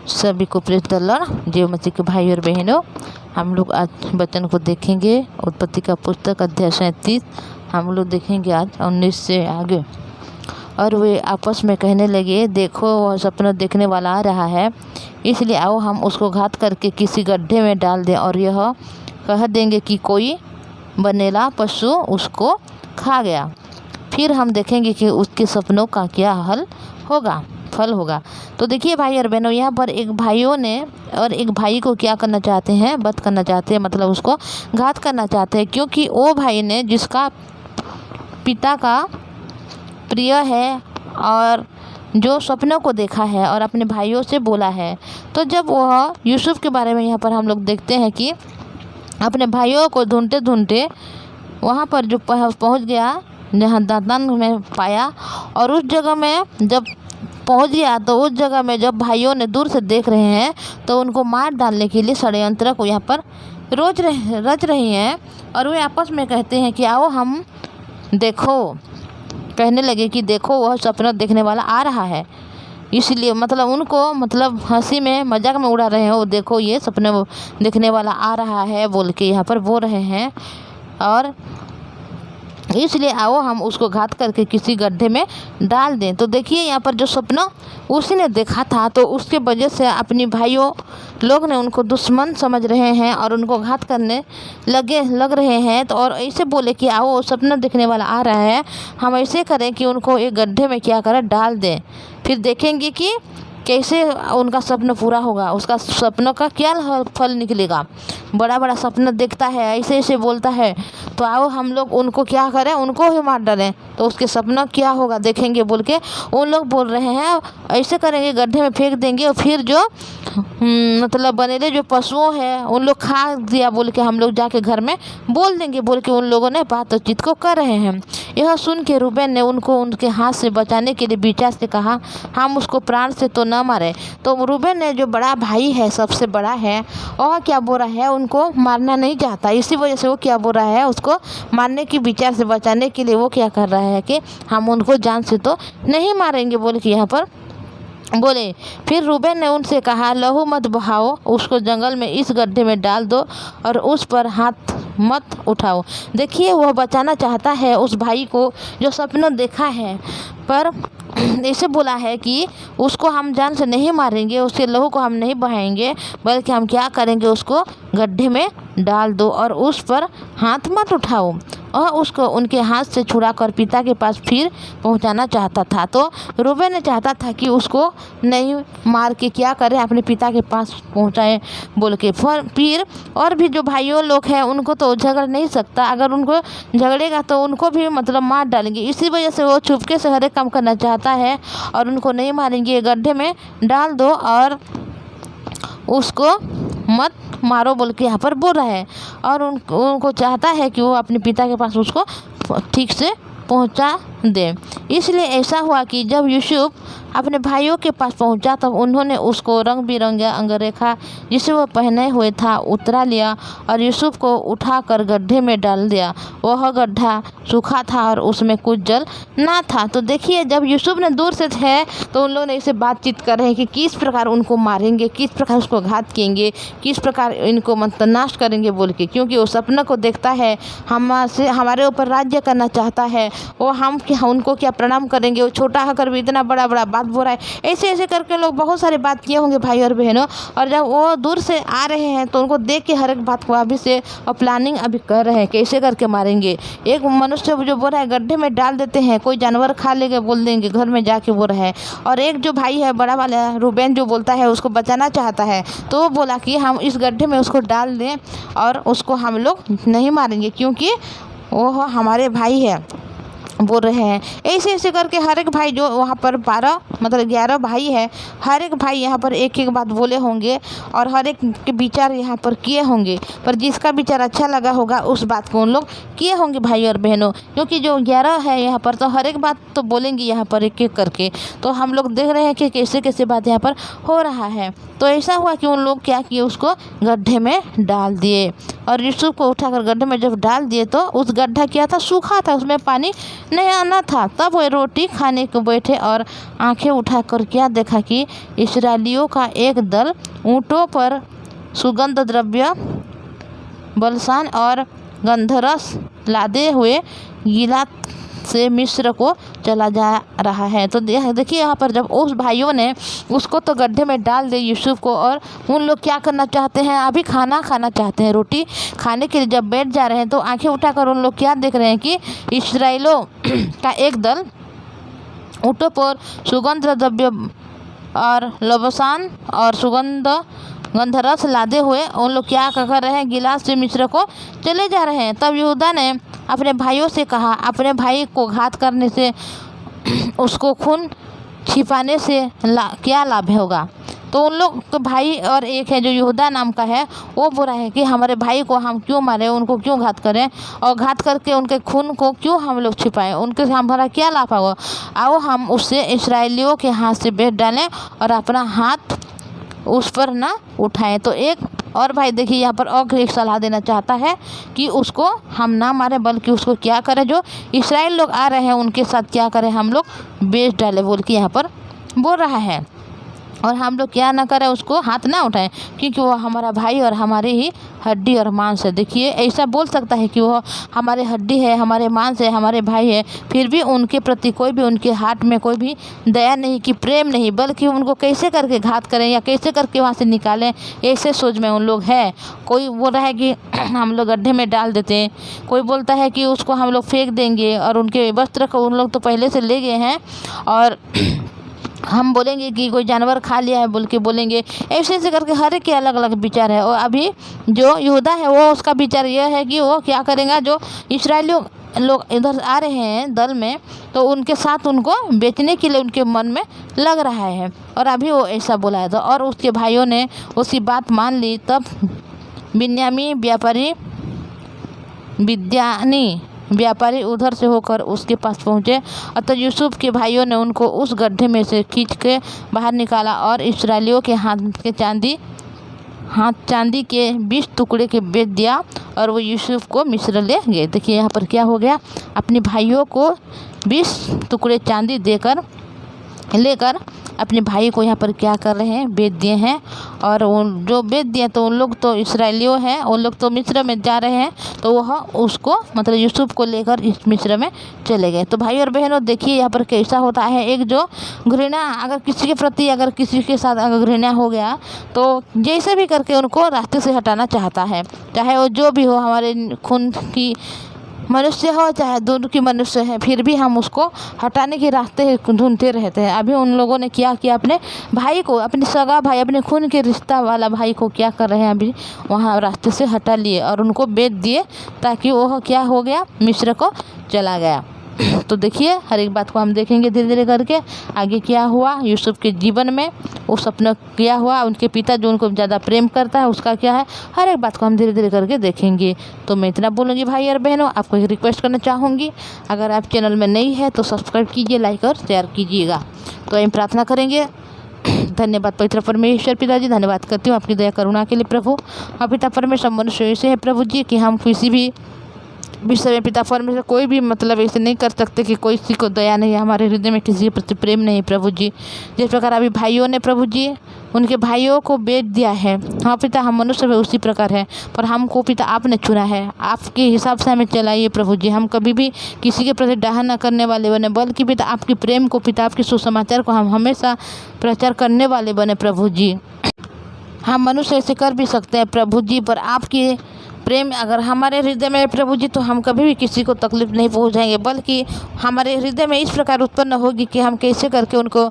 सभी को praise the Lord. जय मसीह के भाई और बहनों, हम लोग आज वचन को देखेंगे। उत्पत्ति का पुस्तक अध्याय 37 हम लोग देखेंगे आज 19 से आगे। और वे आपस में कहने लगे, देखो वह सपना देखने वाला आ रहा है, इसलिए आओ हम उसको घात करके किसी गड्ढे में डाल दें और यह कह देंगे कि कोई बनेला पशु उसको खा गया। फिर हम देखेंगे कि उसके सपनों का क्या फल होगा। तो देखिए भाई और बहनों, यहाँ पर एक भाइयों ने और एक भाई को क्या करना चाहते हैं, वध करना चाहते हैं, मतलब उसको घात करना चाहते हैं, क्योंकि वो भाई ने जिसका पिता का प्रिय है और जो सपनों को देखा है और अपने भाइयों से बोला है। तो जब वह यूसुफ के बारे में यहाँ पर हम लोग देखते हैं कि अपने भाइयों को ढूंढते ढूंढते वहाँ पर जो पहुँच गया, जहाँ दातान में पाया, और उस जगह में जब पहुँच गया तो उस जगह में जब भाइयों ने दूर से देख रहे हैं तो उनको मार डालने के लिए षड्यंत्र को यहाँ पर रच रही हैं। और वे आपस में कहते हैं कि आओ हम कहने लगे कि देखो वह सपना देखने वाला आ रहा है। इसलिए उनको हंसी में मजाक में उड़ा रहे हैं, वो देखो ये सपने देखने वाला आ रहा है बोल के यहाँ पर बोल रहे हैं। और इसलिए आओ हम उसको घात करके किसी गड्ढे में डाल दें। तो देखिए यहाँ पर जो सपना उसी ने देखा था, तो उसके वजह से अपनी भाइयों लोग ने उनको दुश्मन समझ रहे हैं और उनको घात करने लग रहे हैं। तो और ऐसे बोले कि आओ सपना देखने वाला आ रहा है, हम ऐसे करें कि उनको एक गड्ढे में क्या करें डाल दें, फिर देखेंगे कि कैसे उनका सपना पूरा होगा, उसका सपनों का क्या फल निकलेगा। बड़ा बड़ा सपना देखता है, ऐसे ऐसे बोलता है, तो आओ हम लोग उनको क्या करें, उनको ही मार डालें, तो उसके सपना क्या होगा देखेंगे बोल के उन लोग बोल रहे हैं। ऐसे करेंगे, गड्ढे में फेंक देंगे और फिर जो बनेले जो पशुओं हैं उन लोग खा दिया बोल के हम लोग जाके घर में बोल देंगे बोल के उन लोगों ने बातचीत को कर रहे हैं। यह सुन के रूबेन ने उनको उनके हाथ से बचाने के लिए बीचा से कहा, हम उसको प्राण से तो न मारे। तो रूबेन ने जो बड़ा भाई है, सबसे बड़ा है, वह क्या बोल रहा है, उनको मारना नहीं चाहता। इसी वजह से वो क्या बोल रहा है, उसको मारने की विचार से बचाने के लिए वो क्या कर रहा है कि हम उनको जान से तो नहीं मारेंगे बोल के यहाँ पर बोले। फिर रूबेन ने उनसे कहा, लहू मत बहाओ, उसको जंगल में इस गड्ढे में डाल दो और उस पर हाथ मत उठाओ। देखिए वह बचाना चाहता है उस भाई को जो सपना देखा है, पर ऐसे बोला है कि उसको हम जान से नहीं मारेंगे, उसके लहू को हम नहीं बहाएंगे, बल्कि हम क्या करेंगे, उसको गड्ढे में डाल दो और उस पर हाथ मत उठाओ। और उसको उनके हाथ से छुड़ाकर पिता के पास फिर पहुंचाना चाहता था। तो रूबेन ने चाहता था कि उसको नहीं मार के क्या करें, अपने पिता के पास पहुंचाए बोल के। फिर और भी जो भाइयों लोग हैं उनको तो झगड़ नहीं सकता, अगर उनको झगड़ेगा तो उनको भी मार डालेंगे। इसी वजह से वो चुपके से हर एक काम करना चाहता है और उनको नहीं मारेंगे, गड्ढे में डाल दो और उसको मत मारो बोल के यहाँ पर बोल रहा है। और उनको चाहता है कि वो अपने पिता के पास उसको ठीक से पहुँचा दे। इसलिए ऐसा हुआ कि जब यूसुफ अपने भाइयों के पास पहुंचा तब उन्होंने उसको रंग बिरंगा अंगरेखा जिसे वो पहने हुए था उतरा लिया और यूसुफ को उठाकर गड्ढे में डाल दिया। वह गड्ढा सूखा था और उसमें कुछ जल ना था। तो देखिए जब यूसुफ ने दूर से थे तो उन लोगों ने इसे बातचीत कर रहे हैं कि किस प्रकार उनको मारेंगे, किस प्रकार उसको घात करेंगे, किस प्रकार इनको नाश करेंगे बोल के, क्योंकि वो सपना को देखता है, हमारे ऊपर राज्य करना चाहता है। वो हम उनको क्या प्रणाम करेंगे, वो छोटा होकर भी इतना बड़ा बड़ा बात बोल रहा है। ऐसे करके लोग बहुत सारे बात किए होंगे भाई और बहनों। और जब वो दूर से आ रहे हैं तो उनको देख के हर एक बात को अभी से और प्लानिंग अभी कर रहे हैं कैसे करके मारेंगे। एक मनुष्य जो बोल रहा है गड्ढे में डाल देते हैं, कोई जानवर खा लेंगे बोल देंगे, घर में जाके बोल रहा है। और एक जो भाई है बड़ा वाला रूबेन जो बोलता है उसको बचाना चाहता है, तो वो बोला कि हम इस गड्ढे में उसको डाल दें और उसको हम लोग नहीं मारेंगे क्योंकि वो हमारे भाई है बोल रहे हैं। ऐसे करके हर एक भाई जो वहाँ पर 11 भाई है, हर एक भाई यहाँ पर एक एक बात बोले होंगे और हर एक के विचार यहाँ पर किए होंगे, पर जिसका विचार अच्छा लगा होगा उस बात को उन लोग किए होंगे भाई और बहनों। क्योंकि जो 11 है यहाँ पर तो हर एक बात तो बोलेंगे यहाँ पर एक एक करके। तो हम लोग देख रहे हैं कि कैसे कैसे बात यहाँ पर हो रहा है। तो ऐसा हुआ कि उन लोग क्या किए, उसको गड्ढे में डाल दिए और यूसुफ को उठाकर गड्ढे में जब डाल दिए तो उस गड्ढा क्या था, सूखा था, उसमें पानी नहीं आना था। तब वे रोटी खाने को बैठे और आंखें उठाकर क्या देखा कि इस्राएलियों का एक दल ऊँटों पर सुगंध द्रव्य, बलसान और गंधरस लादे हुए गिलाद से मिस्र को चला जा रहा है। तो देखिए यहाँ पर जब उस भाइयों ने उसको तो गड्ढे में डाल दिया यूसुफ को, और उन लोग क्या करना चाहते हैं, अभी खाना खाना चाहते हैं। रोटी खाने के लिए जब बैठ जा रहे हैं तो आंखें उठाकर उन लोग क्या देख रहे हैं कि इस्राएलियों का एक दल ऊँटों पर सुगंध द्रव्य और लबसान और गंधरस लादे हुए उन लोग क्या कर रहे हैं, गिलाद से मिस्र को चले जा रहे हैं। तब यहूदा ने अपने भाइयों से कहा, अपने भाई को घात करने से उसको खून छिपाने से क्या लाभ होगा। तो उन लोग के भाई और एक है जो यहूदा नाम का है, वो बोल रहा है कि हमारे भाई को हम क्यों मारें, उनको क्यों घात करें, और घात करके उनके खून को क्यों हम लोग छिपाएं, उनके हमारा क्या लाभ होगा। आओ हम उससे इस्राएलियों के हाथ से बेच डालें और अपना हाथ उस पर ना उठाएं। तो एक और भाई देखिए यहाँ पर और एक सलाह देना चाहता है कि उसको हम ना मारें, बल्कि उसको क्या करें, जो इस्राएल लोग आ रहे हैं उनके साथ क्या करें, हम लोग बेच डालें बोल के यहाँ पर बोल रहा है। और हम लोग क्या ना करें, उसको हाथ ना उठाएं, क्योंकि वो हमारा भाई और हमारी ही हड्डी और मांस है। देखिए ऐसा बोल सकता है कि वो हमारे हड्डी है, हमारे मांस है, हमारे भाई है, फिर भी उनके प्रति कोई भी उनके हार्ट में कोई भी दया नहीं कि प्रेम नहीं, बल्कि उनको कैसे करके घात करें या कैसे करके वहाँ से निकालें, ऐसे सोच में उन लोग है। कोई बोल रहा है कि हम लोग गड्ढे में डाल देते हैं, कोई बोलता है कि उसको हम लोग फेंक देंगे, और उनके वस्त्र को उन लोग तो पहले से ले गए हैं, और हम बोलेंगे कि कोई जानवर खा लिया है बोल के बोलेंगे। ऐसे ऐसे करके हर एक के अलग अलग विचार है। और अभी जो यहूदा है वो उसका विचार यह है कि वो क्या करेगा, जो इस्राएली लोग इधर आ रहे हैं दल में, तो उनके साथ उनको बेचने के लिए उनके मन में लग रहा है, और अभी वो ऐसा बोला है। तो और उसके भाइयों ने उसकी बात मान ली। तब बिन्यामी व्यापारी उधर से होकर उसके पास पहुँचे। अतः यूसुफ के भाइयों ने उनको उस गड्ढे में से खींच के बाहर निकाला और इस्राएलियों के हाथ चांदी के 20 टुकड़े के बेच दिया, और वो यूसुफ को मिस्र ले गए। देखिए यहाँ पर क्या हो गया, अपने भाइयों को 20 टुकड़े चांदी लेकर अपने भाई को यहाँ पर क्या कर रहे हैं, बेच दिए हैं। और उन जो बेच दिए तो उन लोग तो इस्राएलियों हैं, उन लोग तो मिस्र में जा रहे हैं, तो वह उसको मतलब यूसुफ को लेकर इस मिस्र में चले गए। तो भाई और बहनों देखिए यहाँ पर कैसा होता है, एक जो घृणा अगर किसी के प्रति अगर किसी के साथ अगर घृणा हो गया तो जैसे भी करके उनको रास्ते से हटाना चाहता है, चाहे वो जो भी हो, हमारे खून की मनुष्य हो चाहे दूर की मनुष्य है, फिर भी हम उसको हटाने के रास्ते ढूंढते रहते हैं। अभी उन लोगों ने क्या किया, अपने भाई को, अपने सगा भाई, अपने खून के रिश्ता वाला भाई को क्या कर रहे हैं, अभी वहाँ रास्ते से हटा लिए और उनको बेच दिए, ताकि वह क्या हो गया, मिस्र को चला गया। तो देखिए हर एक बात को हम देखेंगे धीरे धीरे करके आगे क्या हुआ यूसुफ के जीवन में, वो सपना क्या हुआ, उनके पिता जो उनको ज़्यादा प्रेम करता है उसका क्या है, हर एक बात को हम धीरे धीरे करके देखेंगे। तो मैं इतना बोलूँगी भाई और बहनों, आपको एक रिक्वेस्ट करना चाहूँगी, अगर आप चैनल में नई है तो सब्सक्राइब कीजिए, लाइक और शेयर कीजिएगा। तो हम प्रार्थना करेंगे। धन्यवाद पवित्र परमेश्वर पिताजी, धन्यवाद करती हूँ आपकी दया करुणा के लिए प्रभु। और पिता परमेश्वर मनुष्य ऐसे है प्रभु जी कि हम किसी भी विषय में पिता परमेश्वर कोई भी मतलब ऐसे नहीं कर सकते कि कोई किसी को दया नहीं है, हमारे हृदय में किसी के प्रति प्रेम नहीं प्रभु जी। जिस प्रकार अभी भाइयों ने प्रभु जी उनके भाइयों को बेच दिया है, हाँ पिता हम मनुष्य में उसी प्रकार है, पर हमको पिता आपने चुना है, आपके हिसाब से हमें चलाइए प्रभु जी। हम कभी भी किसी के प्रति डाह न करने वाले बने, बल्कि पिता आपके प्रेम को, पिता आपके सुसमाचार को हम हमेशा प्रचार करने वाले बने प्रभु जी। हम मनुष्य ऐसे कर भी सकते हैं प्रभु जी, पर आपकी प्रेम अगर हमारे हृदय में प्रभु जी तो हम कभी भी किसी को तकलीफ नहीं पहुंचाएंगे, बल्कि हमारे हृदय में इस प्रकार उत्पन्न होगी कि हम कैसे करके उनको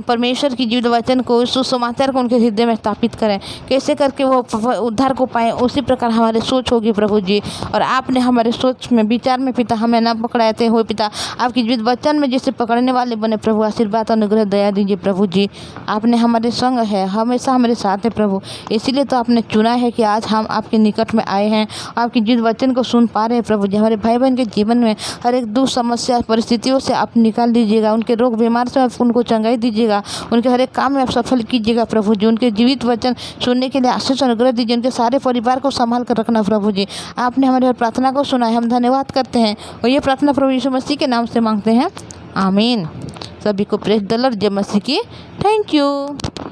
परमेश्वर की जीवित वचन को, सुसमाचार को उनके हृदय में स्थापित करें, कैसे करके वो उद्धार को पाएँ, उसी प्रकार हमारी सोच होगी प्रभु जी। और आपने हमारे सोच में, विचार में पिता हमें न पकड़ाते हो पिता, आपकी जीवित वचन में जैसे पकड़ने वाले बने प्रभु, आशीर्वाद अनुग्रह दया दीजिए प्रभु जी। आपने हमारे संग है, हमेशा हमारे साथ है प्रभु, इसीलिए तो आपने चुना है कि आज हम आपके निकट में आए आए हैं, आपकी जिस वचन को सुन पा रहे हैं प्रभु जी, हमारे भाई बहन के जीवन में हर एक दुख समस्या परिस्थितियों से आप निकाल दीजिएगा, उनके रोग बीमार से आप उनको चंगाई दीजिएगा, उनके हर एक काम में आप सफल कीजिएगा प्रभु जी, उनके जीवित वचन सुनने के लिए आशीष अनुग्रह दीजिए, उनके सारे परिवार को संभाल कर रखना प्रभु जी। आपने हमारे हर प्रार्थना को सुना है, हम धन्यवाद करते हैं और ये प्रार्थना प्रभु यीशु मसीह के नाम से मांगते हैं, आमीन। सभी को प्रेज द लॉर्ड, जय मसीह की। Thank you.